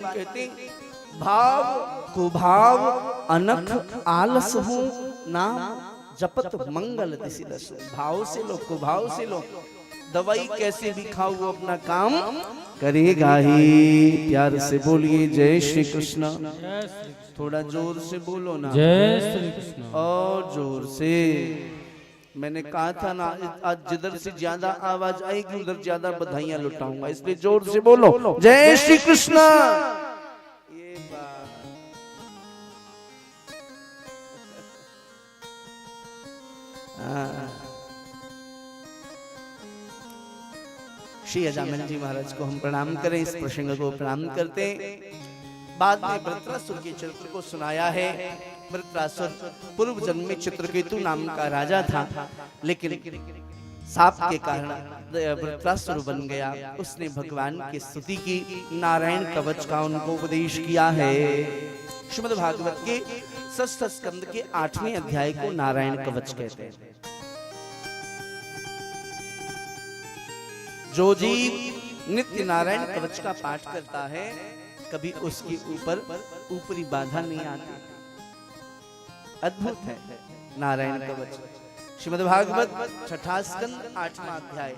कहते भाव कुभाव अनख आलस हूं नाम जपत मंगल दिसि दस। भाव से लो कुभाव से लो, दवाई कैसे भी खाओ वो अपना काम करेगा ही। प्यार से बोलिए जय श्री कृष्ण। थोड़ा जोर से बोलो ना, जय श्री कृष्ण। और जोर से। मैंने कहा था ना आज जिधर से ज्यादा आवाज आएगी उधर ज्यादा बधाइयां लुटाऊंगा, इसलिए जोर से बोलो जय श्री कृष्ण। ये बात श्री अजामिल जी महाराज को हम प्रणाम करें, इस प्रसंग को प्रणाम करते। बाद में वृत्रासुर के चरित्र को सुनाया है। वृत्रासुर पूर्व जन्म में चित्रकेतु नाम का राजा था, लेकिन साप के कारण वृत्रासुर बन गया। उसने भगवान की स्तुति की, नारायण कवच का उनको उपदेश किया है। श्रीमद् भागवत के षष्ठ स्कंद के 8वें अध्याय को नारायण कवच कहते हैं। जो जीव नित्य नारायण कवच का पाठ करता है कभी उसके ऊपर ऊपरी बाधा नहीं आती। अद्भुत है नारायण कवच। श्रीमद् भागवत छठा स्कंद 8वां अध्याय।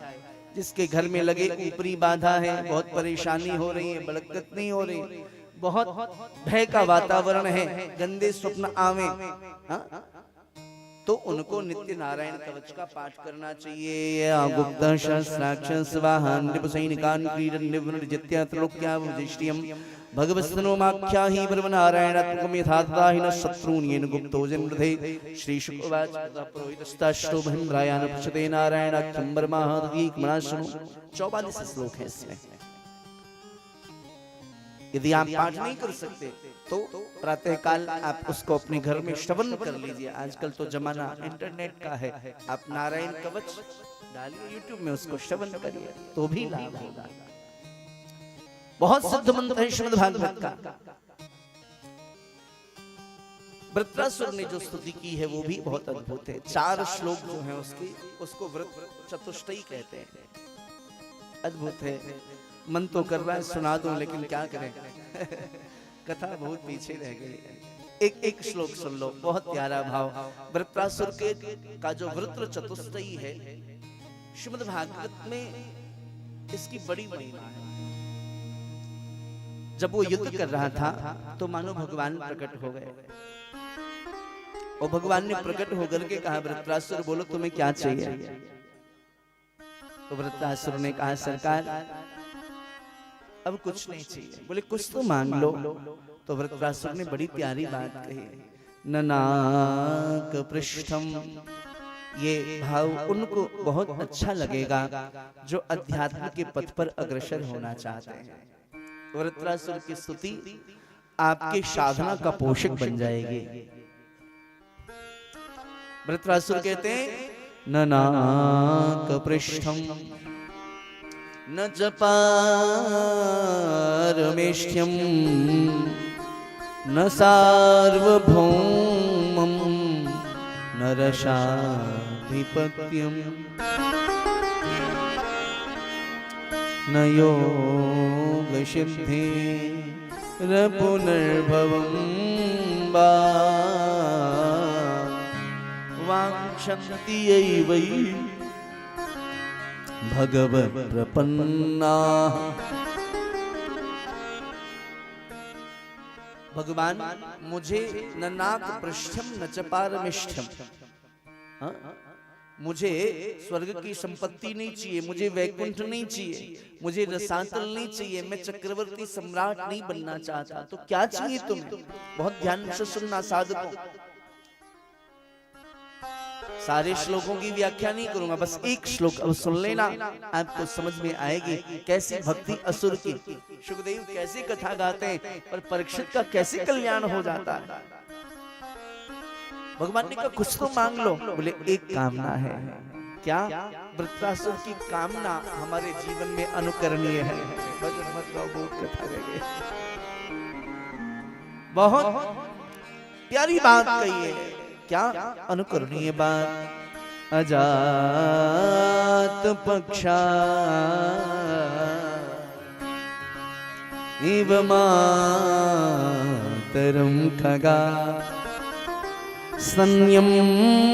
जिसके घर में लगे ऊपरी बाधा है, बहुत परेशानी हो रही है, बलगत नहीं हो रही, बहुत भय का वातावरण है, गंदे स्वप्न आवे, तो उनको नित्य नारायण कवच का पाठ करना चाहिए। गुप्त सहस्राक्ष स्वाहान निपुसैनिकान क्रीडन निवृजित्य त्रिलोक्यावजिष्टियम् भगवस्तनोमाख्या ही ब्रह्मनारायणात्मकं यथातथा हि न शत्रून् येन गुप्तो जन्मधे। श्री शुक उवाच पुरोहितस्ताश्रो महिन्द्रायान पश्यते नारायणाख्यं ब्रह्माहतगीकमनाशनु। 44 श्लोक है इसमें। यदि आप पाठ नहीं कर सकते तो प्रातः काल आप उसको अपने घर में श्रवण कर लीजिए। आजकल तो जमाना इंटरनेट का है, आप नारायण कवच डालिए यूट्यूब में, उसको श्रवण करिए तो भी लाभ होगा। बहुत सिद्ध मंत्र है श्रीमद् भागवत का। वृत्रासुर ने जो स्तुति की है वो भी बहुत अद्भुत है। 4 श्लोक जो है उसकी, उसको वृत्र चतुष्टयी कहते हैं। अद्भुत है। मन तो कर रहा है सुना दूं, लेकिन क्या करें कथा बहुत पीछे रह गई। एक श्लोक सुन लो, बहुत प्यारा भाव। वृत्रासुर के का जो वृत्र चतुष्टयी है श्रीमद् भागवत में, इसकी बड़ी महिमा है। जब वो युद्ध कर रहा था तो मानो भगवान प्रकट हो गए, और भगवान ने प्रकट होकर के कहा वृत्रासुर बोलो तुम्हें क्या चाहिए। तो वृत्रासुर ने कहा सरकार अब कुछ नहीं चाहिए। बोले कुछ तो मांग लो। तो वृत्रासुर ने बड़ी प्यारी बात कही, ननाक पृष्ठम। ये भाव उनको बहुत अच्छा लगेगा जो अध्यात्म के पथ पर अग्रसर होना चाहते हैं। वृत्रासुर की स्तुति आपके साधना का पोषक बन जाएगी। वृत्रासुर कहते हैं ननाक पृष्ठम न जपारमेष्ठ्यम न सार्वभौमम् न रसाधिपत्यम् न योग सिद्धि न पुनर्भवम् वा वाञ्छन्ति वै भगवत प्रपन्ना। भगवान मुझे न नाक पृष्ठम न च पारमिष्ठम, मुझे स्वर्ग की संपत्ति नहीं चाहिए, मुझे वैकुंठ नहीं चाहिए, मुझे रसातल नहीं चाहिए, मैं चक्रवर्ती सम्राट नहीं बनना चाहता। तो क्या चाहिए तुम्हें? बहुत ध्यान से सुनना साधकों। सारे श्लोकों की व्याख्या नहीं करूंगा, बस एक श्लोक अब सुन लेना, आपको समझ में आएगी कैसी भक्ति असुर की। सुखदेव कैसे कथा गाते हैं और परीक्षित का कैसे कल्याण हो जाता है। भगवान ने कहा कुछ तो मांग लो। बोले एक कामना है। क्या? वृत्रासुर की कामना हमारे जीवन में अनुकरणीय है। भजन मत गाओ, बहुत कथा रह गई। बहुत प्यारी बात कही है। क्या अनुकरणीय बात? अजात पक्षा इव मातरं खगा संयम्यता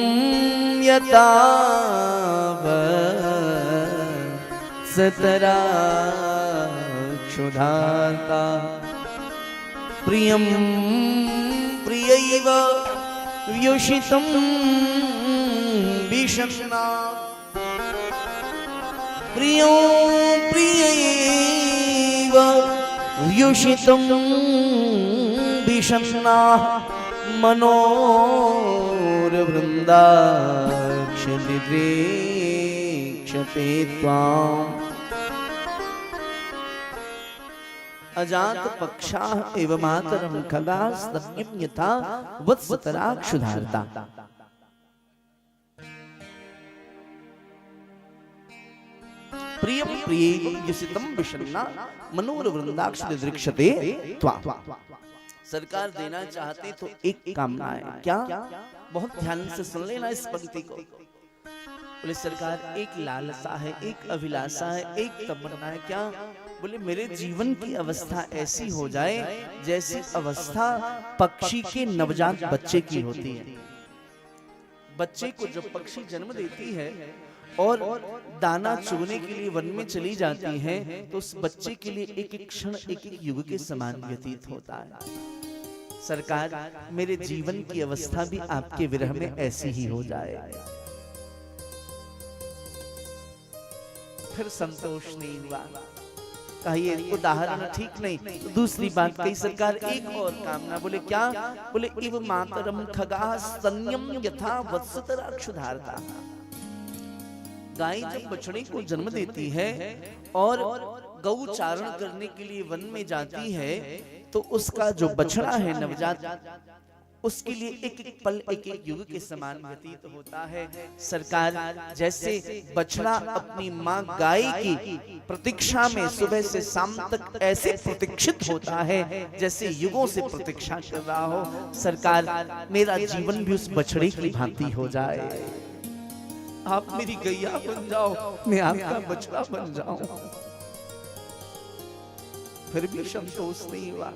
वत्सतरा क्षुधाता प्रियं प्रियैव व्युषितं विषण्णा प्रियो प्रियैव व्युषितं विषण्णा मनोरवृन्दाक्षते त्वाम् अजात पक्षाः एव मातरं खगास्तन्यं यथा वत्सतरा क्षुधार्ता। प्रियं प्रियैव व्युषितं विषण्णा मनोरवृन्दाक्षते दृक्षते त्वाम्। सरकार देना चाहते तो एक कामना है, क्या? बहुत ध्यान से सुन लेना इस पंक्ति को। बोले सरकार एक लालसा है, एक अभिलाषा है, एक तमन्ना है, क्या? बोले मेरे जीवन की अवस्था ऐसी हो जाए जैसी अवस्था पक्षी के नवजात बच्चे की होती है। बच्चे को जब पक्षी जन्म देती है और दाना चुगने के लिए वन में चली जाती है तो उस बच्चे के लिए एक एक क्षण एक एक युग के समान व्यतीत होता है। सरकार मेरे जीवन की अवस्था भी आपके विरह में ऐसी ही हो जाए। फिर संतोष नहीं हुआ, कहिए उदाहरण ठीक नहीं तो दूसरी बात कही सरकार एक और कामना। बोले क्या? बोले इव मातरम खगा संयम यथा वत्सतरा क्षुधार्ता। गाय जब बछड़े को जन्म देती है और गौ चारण करने के लिए वन में जाती है तो उसका जो बछड़ा है नवजात उसके लिए एक एक पल एक एक युग के समान व्यतीत होता है। सरकार जैसे बछड़ा अपनी माँ गाय की प्रतीक्षा में सुबह से शाम तक ऐसे प्रतीक्षित होता है जैसे युगों से प्रतीक्षा कर रहा हो, सरकार मेरा जीवन भी उस बछड़े की भांति हो जाए। आप मेरी गैया बन जाओ, मैं आपका बछड़ा बन जाऊं। फिर भी संतोष नहीं हुआ।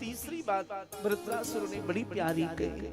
तीसरी बात वृत्रासुर ने बड़ी प्यारी कही।